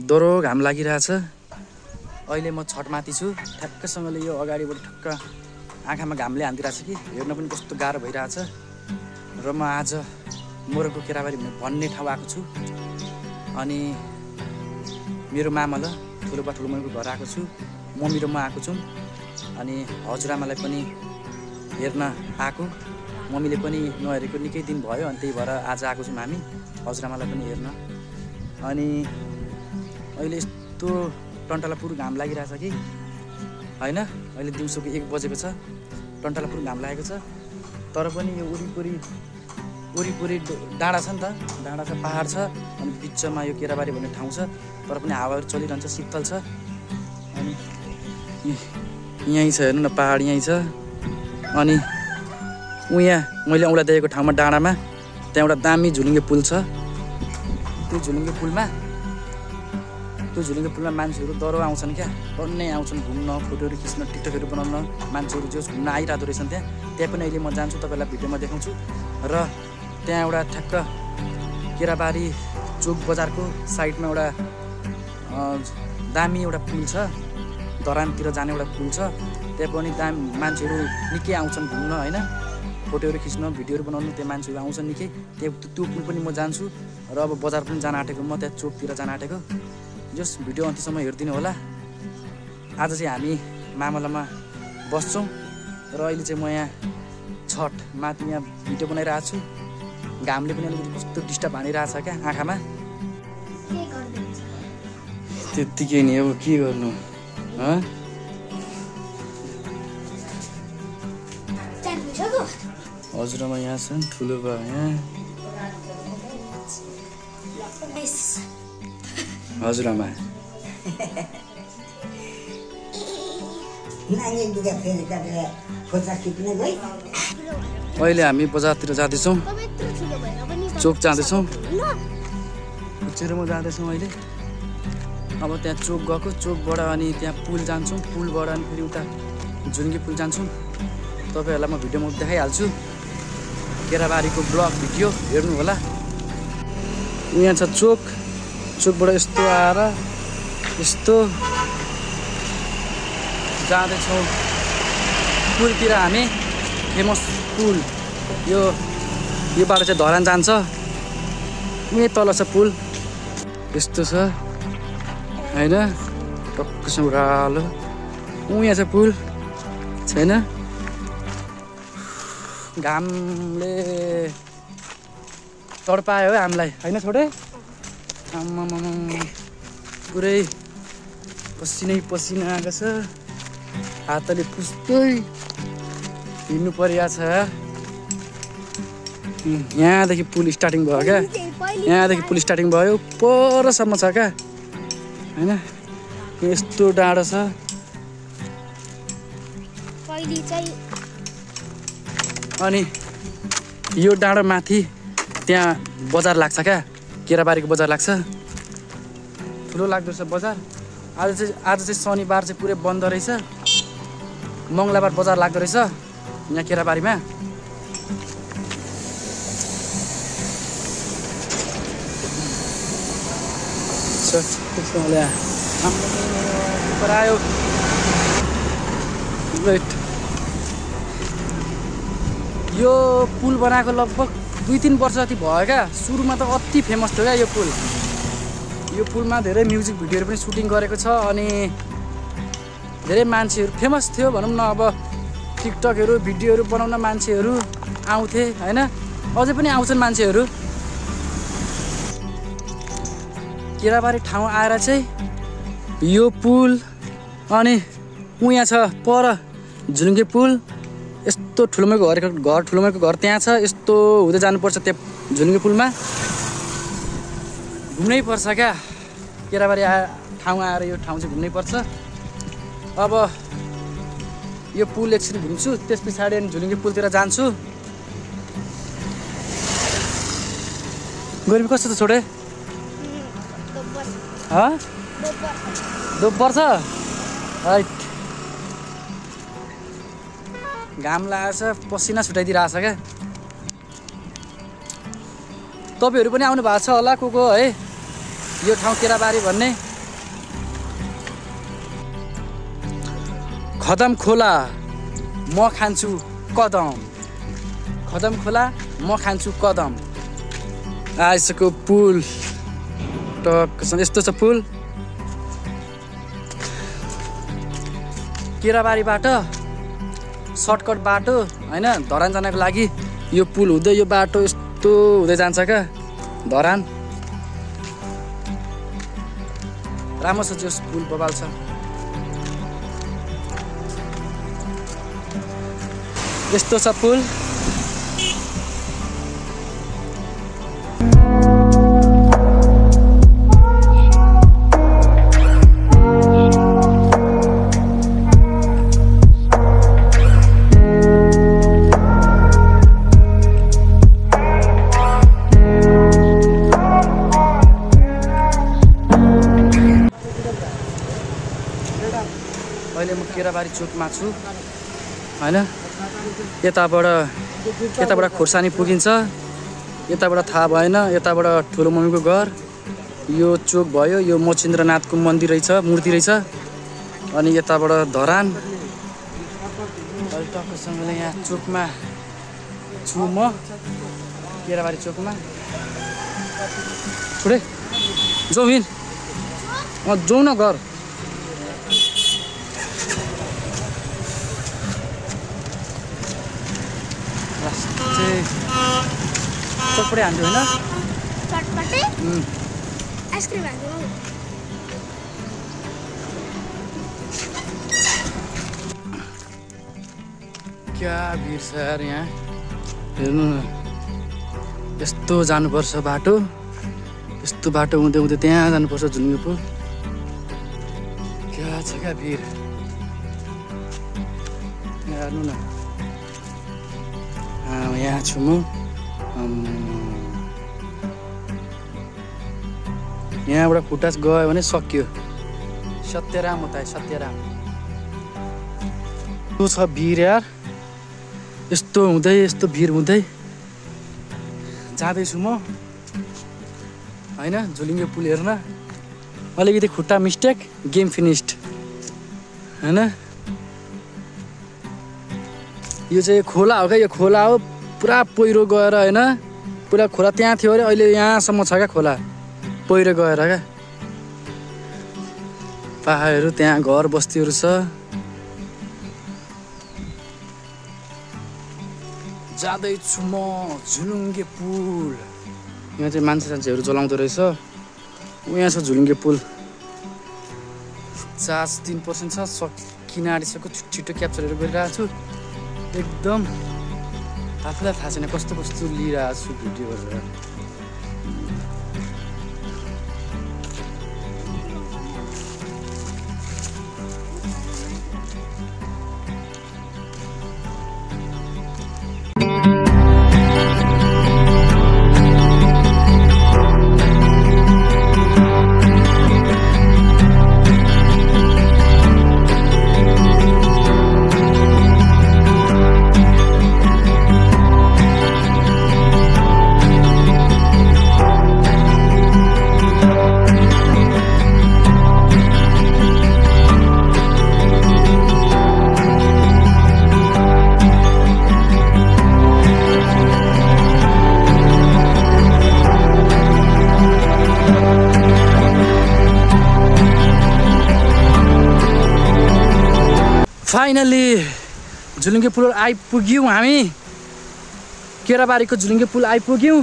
डरो घाम लागिरहेछ। अहिले म छटमाथि छु, ठ्याक्कसँगले यो अगाडिबाट ठक्क आँखामा घामले हान्दिरहेछ कि हेर्न पनि कस्तो गाह्रो भइरहेछ। र म आज मोरङको केराबारी भन्ने ठाउँ आएको छु। अनि मेरो मामा ल ठुलोबा ठुलोमैको घर आएको छु। मम्मी र म आएको छौँ। अनि हजुरआमालाई पनि हेर्न आएको। मम्मीले पनि नहेरेको निकै दिन भयो, अनि त्यही भएर आज आएको छौँ हामी हजुरआमालाई पनि हेर्न। अनि अहिले यस्तो टन्टलापुर घाम लागिरहेछ कि होइन। अहिले दिउँसोको 1 बजेको छ, टन्टलापुर घाम लागेको छ। तर पनि यो वरिपरि डाँडा छ नि त, डाँडा छ, पहाड छ, अनि बिचमा यो केराबारी भन्ने ठाउँ छ। तर पनि हावाहरू चलिरहन्छ, शीतल छ। अनि यहीँ छ, हेर्नु न, पहाड यहीँ छ। अनि उहाँ मैले औँला देखेको ठाउँमा डाँडामा त्यहाँ एउटा दामी झुलुङ्गे पुल छ। त्यो झुलुङ्गे पुलमा मान्छेहरू डरो आउँछन् क्या, बन्नै आउँछन् घुम्न, फोटोहरू खिच्न, टिकटकहरू बनाउन। मान्छेहरू जो घुम्न आइरहेको रहेछन् त्यहाँ पनि अहिले म जान्छु, तपाईँलाई भिडियोमा देखाउँछु। र त्यहाँ एउटा ठ्याक्क केराबारी चोक बजारको साइडमा एउटा दामी एउटा पुल छ, धरानतिर जाने एउटा पुल छ। त्यहाँ पनि मान्छेहरू निकै आउँछन् घुम्न होइन, फोटोहरू खिच्न, भिडियोहरू बनाउनु। त्यहाँ मान्छेहरू आउँछन् निकै। त्यो पुल पनि म जान्छु। र अब बजार पनि जान आँटेको, म त्यहाँ चोकतिर जान आँटेको। जस भिडियो अन्त्यसम्म हेरिदिनु होला। आज चाहिँ हामी मामलामा बस्छौँ र अहिले चाहिँ म यहाँ छट माथि यहाँ भिडियो बनाइरहेको छु। घामले पनि अलिकति कस्तो डिस्टर्ब हानिरहेछ क्या आँखामा। त्यत्तिकै नि, अब के गर्नु। हजुरआमा यहाँ छन्, ठुलो बा यहाँ, हजुरआमा। अहिले हामी बजारतिर जाँदैछौँ, चोक जाँदैछौँ, चेरोमा जाँदैछौँ अहिले। अब त्यहाँ चोक गएको, चोकबाट अनि त्यहाँ पुल जान्छौँ, पुलबाट अनि फेरि उता झुलुङ्गे पुल जान्छौँ। तपाईँहरूलाई म भिडियोमा देखाइहाल्छु, केराबारीको ब्लग भिडियो हेर्नु होला। यहाँ छ चोक, चोकबाट यस्तो आएर यस्तो जाँदैछौँ पुलतिर। हामी फेमस पुल यो बाटो चाहिँ धरान जान्छ। यहीँ तल छ पुल, यस्तो छ होइन, टक्कसँग उकालो। यहाँ छ पुल छैन। घामले तडपायो है हामीलाई होइन छोडे। आम्मामा पुरै पसिना आएको छ, हातले पुस्तै हिँड्नु परिरहेको छ। यहाँदेखि पुल स्टार्टिङ भयो क्या, यहाँदेखि पुल स्टार्टिङ भयो, परसम्म छ क्या होइन। यस्तो डाँडो छ। अनि यो डाँडो माथि त्यहाँ बजार लाग्छ क्या, केराबारीको बजार लाग्छ, ठुलो लाग्दो रहेछ बजार। आज चाहिँ शनिबार चाहिँ पुरै बन्द रहेछ, मङ्गलबार बजार लाग्दो रहेछ यहाँ केराबारीमा। आयो यो पुल बनाएको लगभग 2-3 वर्ष जति भयो क्या। सुरुमा त अति फेमस थियो क्या यो पुल। यो पुलमा धेरै म्युजिक भिडियोहरू पनि सुटिङ गरेको छ। अनि धेरै मान्छेहरू फेमस थियो भनौँ न। अब टिकटकहरू भिडियोहरू बनाउन मान्छेहरू आउँथे होइन, अझै पनि आउँछन् मान्छेहरू। केराबारी ठाउँ आएर चाहिँ यो पुल अनि उहाँ छ पर झुलुङ्गे पुल। यस्तो ठुलोमैको घर त्यहाँ छ। यस्तो हुँदै जानुपर्छ त्यहाँ झुलुङ्गे पुलमा, घुम्नै पर्छ क्या। केराबारी ठाउँ आएर यो ठाउँ चाहिँ घुम्नै पर्छ। अब यो पुल एकछिन घुम्छु, त्यस पछाडि अनि झुलुङ्गे पुलतिर जान्छु। गर्मी कस्तो छ छोडे? दोब्बर छ राइट। घाम लागेछ, पसिना छुटाइदिरहेछ क्या। तपाईँहरू पनि आउनु भएको छ होला को है यो ठाउँ केराबारी भन्ने। खदम खोला म खान्छु कदम, खदम खोला म खान्छु कदम। आइसक्यो पुल, टक्कसँग यस्तो छ पुल। केराबारीबाट सर्टकट बाटो होइन, धरान जानको लागि यो पुल हुँदै यो बाटो यस्तो हुँदै जान्छ क्या धरान। राम्रो छ जो पुल, बबाल छ। यस्तो छ पुल। अहिले म केराबारी चोकमा छु होइन। यताबाट खोर्सानी पुगिन्छ, यताबाट थाहा भएन, यताबाट ठुलो मम्मीको घर, यो चोक भयो, यो मचिन्द्रनाथको मन्दिर रहेछ, मूर्ति रहेछ, अनि यताबाट धरान। अहिले टक्कसँगले यहाँ चोकमा छु म, केराबारी चोकमा। छोडे जाउँ हिँड, जाउँ न घर। चटपटे हान्थ्यो होइन, चटपटे आइसक्रिम हान्थ्यो। क्या भिड छ यार यहाँ, हेर्नु न। यस्तो जानुपर्छ बाटो, यस्तो बाटो हुँदै हुँदै त्यहाँ जानुपर्छ झुलुङ्गे पुल। क्या छ क्या भिड, हेर्नु न। यहाँ छु म, यहाँबाट खुट्टा गयो भने सक्यो। सत्यराम होता है, सत्यराम। त्यो छ भिड यार, यस्तो हुँदै यस्तो भिड हुँदै जाँदैछु म होइन झुलुङ्गे पुल हेर्न। अलिकति खुट्टा मिस्टेक, गेम फिनिस्ड होइन। यो चाहिँ खोला हो क्या, यो खोला हो, पुरा पहिरो गएर होइन, पुरा खोला त्यहाँ थियो अरे, अहिले यहाँसम्म छ क्या खोला, पहिरो गएर क्या। पहाडहरू, त्यहाँ घर बस्तीहरू छ। जाँदैछु म झुलुङ्गे पुल। यहाँ चाहिँ मान्छेहरू जलाउँदो रहेछ। यहाँ छ झुलुङ्गे पुल, चार्ज 3% छ, सकिन आँटिसक्यो। छिटो क्याप्चरहरू गरिरहेको छु एकदम। आफूलाई थाहा छैन कस्तो कस्तो लिइरहेको छु भिडियोहरू। फाइनली झुलुङ्गे पुल आइपुग्यौँ हामी। केराबारीको झुलुङ्गे पुल आइपुग्यौँ।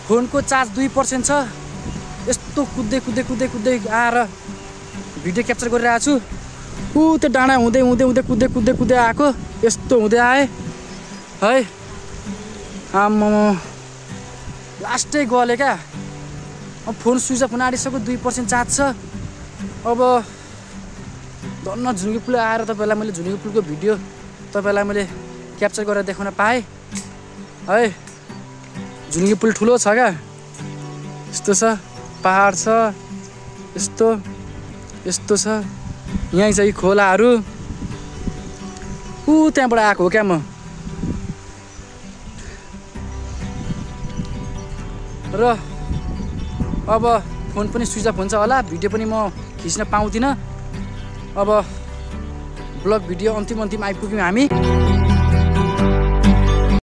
फोनको चार्ज 2% छ। यस्तो कुद्दै कुद्दै कुद्दै कुद्दै आएर भिडियो क्याप्चर गरिरहेको छु। त्यो डाँडा हुँदै हुँदै हुँदै कुद्दै कुद्दै कुद्दै आएको, यस्तो हुँदै आएँ है। आम्मा लास्टै गले क्या। अब फोन स्विच अफ हुन आँटिसक्यो, 2% चार्ज छ। अब धन्न झुलुङ्गे पुल आएर तपाईँलाई मैले झुलुङ्गे पुलको भिडियो तपाईँलाई मैले क्याप्चर गरेर देखाउन पाएँ है। झुलुङ्गे पुल ठुलो छ क्या, यस्तो छ, पहाड छ, यस्तो यस्तो छ। यहीँ चाहिँ खोलाहरू, त्यहाँबाट आएको हो क्या म। र अब फोन पनि स्विच अफ हुन्छ होला, भिडियो पनि म खिच्न पाउँदिनँ। अब ब्लग भिडियो अन्तिम आइपुग्यौँ हामी।